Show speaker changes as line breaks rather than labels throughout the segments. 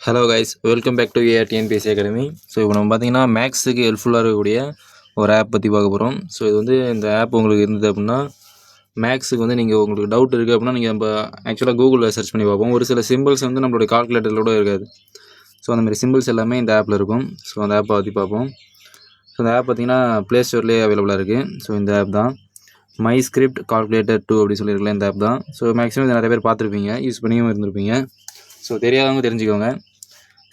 Hello guys, welcome back to TNPSC academy. So இப்போ நம்ம பார்த்தீங்கன்னா மேக்ஸுக்கு ஹெல்ப்ஃபுல்லாக இருக்கக்கூடிய ஒரு ஆப் பற்றி பார்க்க போகிறோம். ஸோ இது வந்து இந்த ஆப் உங்களுக்கு இருந்தது அப்படின்னா மேக்ஸுக்கு வந்து நீங்கள் உங்களுக்கு டவுட் இருக்குது அப்படின்னா நீங்கள் நம்ம ஆக்சுவலாக கூகுளில் சர்ச் பண்ணி பார்ப்போம். ஒரு சில சிம்பிள்ஸ் வந்து நம்மளுடைய கால்குலேட்டரோட இருக்காது. ஸோ அந்த மாதிரி சிம்பிள்ஸ் எல்லாமே இந்த ஆப்பில் இருக்கும். ஸோ அந்த ஆப்பை பற்றி பார்ப்போம். ஸோ இந்த ஆப் பார்த்தீங்கன்னா ப்ளே ஸ்டோர்லேயே அவைலபிளாக இருக்குது. ஸோ இந்த ஆப் தான் மை ஸ்கிரிப்ட் கால்குலேட்டர் 2 அப்படின்னு சொல்லியிருக்கல இந்த ஆப் தான். ஸோ மேக்ஸிமம் நிறைய பேர் பார்த்துருப்பீங்க, யூஸ் பண்ணியும் இருந்திருப்பீங்க. ஸோ தெரியாதவங்க தெரிஞ்சுக்கோங்க.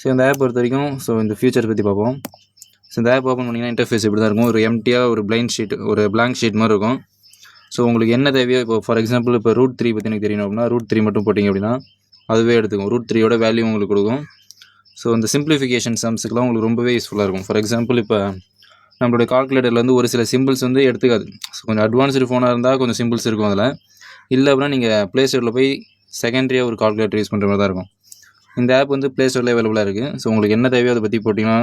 ஸோ இந்த ஆப் பொறுத்த வரைக்கும் இந்த ஃபியூச்சர் பற்றி பார்ப்போம். ஸோ இந்த ஆப் ஓப்பன் பண்ணிங்கன்னா இன்டர்ஃபேஸ் இப்படி தான் இருக்கும். ஒரு எம்டியாக ஒரு பிளாங்க் ஷீட் மாதிரி இருக்கும். ஸோ உங்களுக்கு என்ன தேவையோ, இப்போ ஃபார் எக்ஸாம்பிள் இப்போ ரூட் 3 பற்றி எனக்கு தெரியணும் அப்படின்னா ரூட் 3 மட்டும் போட்டிங்க அப்படின்னா அதுவே எடுத்துக்கும். ரூட் 3யோட வேல்யூ உங்களுக்கு கொடுக்கும். ஸோ இந்த சிம்பிளிஃபிகேஷன் சம்ஸுக்குலாம் உங்களுக்கு ரொம்பவே யூஸ்ஃபுல்லாக இருக்கும். ஃபார் எக்ஸாம்பிள் இப்போ நம்மளுடைய கால்குலேட்டரில் வந்து ஒரு சில சிம்பிள்ஸ் வந்து எடுத்துக்காது. ஸோ கொஞ்சம் அட்வான்ஸ்டு ஃபோனாக இருந்தால் கொஞ்சம் சிம்பிள்ஸ் இருக்கும் அதில். இல்லை அப்படின்னா நீங்கள் ப்ளே ஸ்டோரில் போய் செகண்டரியாக ஒரு கால்குலேட்டர் யூஸ் பண்ணுற மாதிரி தான் இருக்கும். இந்த ஆப் வந்து ப்ளே ஸ்டோரில் அவைலபிளாக இருக்குது. ஸோ உங்களுக்கு என்ன தேவையோ அதை பற்றி போட்டிங்கன்னா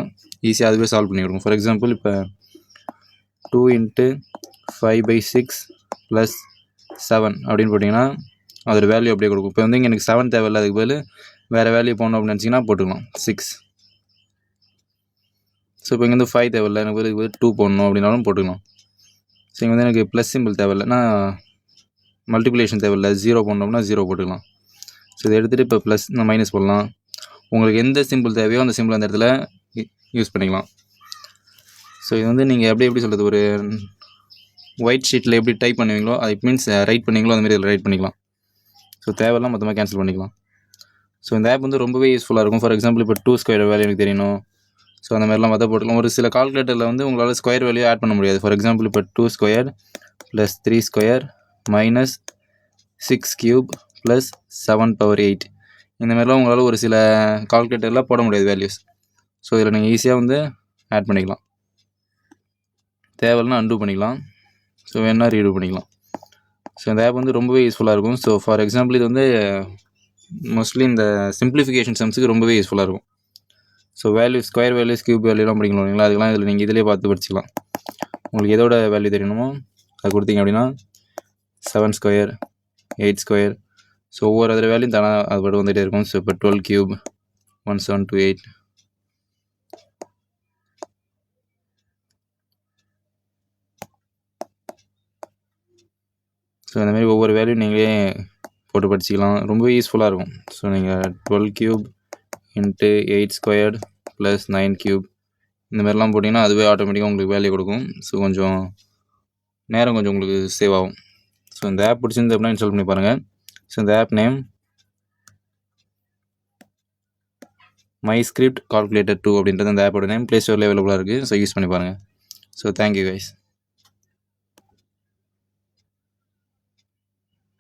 ஈஸியாக அதுவே சால்வ் பண்ணி கொடுக்கும். ஃபார் எக்ஸாம்பிள் இப்போ 2 × 5/6 + 7 அப்படின்னு போட்டிங்கன்னா அதோட வேல்யூ அப்படியே கொடுக்கும். இப்போ வந்து இங்கே எனக்கு 7 தேவையில்லை, அதுக்கு பதில் வேறு வேல்யூ போடணும் அப்படின்னு நினச்சிங்கன்னா போட்டுக்கலாம் 6. ஸோ இப்போ இங்கே வந்து 5 தேவையில்லை, எனக்கு பதில் 2 போடணும் அப்படின்னாலும் போட்டுக்கலாம். ஸோ இங்கே வந்து எனக்கு ப்ளஸ் சிம்பிள் தேவையில்லைன்னா மல்டிப்ளிகேஷன் தேவையில்லை, 0 போடணும் அப்படின்னா 0 போட்டுக்கலாம். ஸோ இதை எடுத்துகிட்டு இப்போ ப்ளஸ் மைனஸ் போடலாம். உங்களுக்கு எந்த சிம்பிள் தேவையோ அந்த சிம்பிள் அந்த இடத்துல யூஸ் பண்ணிக்கலாம். ஸோ இது வந்து நீங்கள் எப்படி சொல்கிறது, ஒரு ஒயிட் ஷீட்டில் எப்படி டைப் பண்ணுவீங்களோ, அது மீன்ஸ் ரைட் பண்ணிங்களோ அந்த மாதிரி இதில் ரைட் பண்ணிக்கலாம். ஸோ தேவையெல்லாம் மொத்தமாக கேன்சல் பண்ணிக்கலாம். ஸோ இந்த ஆப் வந்து ரொம்பவே யூஸ்ஃபுல்லாக இருக்கும். ஃபார் எக்ஸாம்பிள் இப்போ 2² வேல்யூ எனக்கு தெரியணும், ஸோ அந்த மாதிரிலாம் மொத்தம் போட்டுக்கலாம். ஒரு சில கால்குலேட்டரில் வந்து உங்களால் ஸ்கொயர் வேல்யூ ஆட் பண்ண முடியாது. ஃபார் எக்ஸாம்பிள் இப்போ 2² + 3² - 6³ + 7^8 இந்த மாதிரிலாம் உங்களால் ஒரு சில கால்குலேட்டரில் போட முடியாது வேல்யூஸ். ஸோ இதில் நீங்கள் ஈஸியாக வந்து ஆட் பண்ணிக்கலாம். தேவைன்னா அன்டூ பண்ணிக்கலாம். ஸோ வேணா ரீடூ பண்ணிக்கலாம். ஸோ இந்த ஆப் வந்து ரொம்பவே யூஸ்ஃபுல்லாக இருக்கும். ஸோ ஃபார் எக்ஸாம்பிள் இது வந்து மோஸ்ட்லி இந்த சிம்பிளிஃபிகேஷன் சம்ஸுக்கு ரொம்பவே யூஸ்ஃபுல்லாக இருக்கும். ஸோ ஸ்கொயர் வேல்யூஸ், கியூப் வேல்யூலாம் படிக்கணும் இல்லைங்களா, அதுக்கெல்லாம் இதில் நீங்கள் இதிலே பார்த்து படிச்சிக்கலாம். உங்களுக்கு எதோட வேல்யூ தெரியணுமோ அது கொடுத்தீங்க அப்படின்னா 7², 8². ஸோ ஒவ்வொரு அதில் வேல்யூம் தானே அது பட்டு வந்துகிட்டே இருக்கும். ஸோ இப்போ 12³ 1728. ஸோ இந்தமாரி ஒவ்வொரு வேல்யூ நீங்களே போட்டு படிச்சிக்கலாம். ரொம்பவே யூஸ்ஃபுல்லாக இருக்கும். ஸோ நீங்கள் 12³ × 8² + 9³ இந்த மாதிரிலாம் போட்டிங்கன்னா அதுவே ஆட்டோமேட்டிக்காக உங்களுக்கு வேல்யூ கொடுக்கும். ஸோ கொஞ்சம் நேரம் உங்களுக்கு சேவ் ஆகும். ஸோ இந்த ஆப் பிடிச்சிருந்து அப்படின்னா இன்ஸ்டால் பண்ணி பாருங்கள். ஸோ இந்த app name my script calculator 2 அப்படின்றது அந்த ஆப்போட நேம். ப்ளே ஸ்டோரில் அவைலபிளாக இருக்குது. ஸோ யூஸ் பண்ணி பாருங்கள். So thank you guys.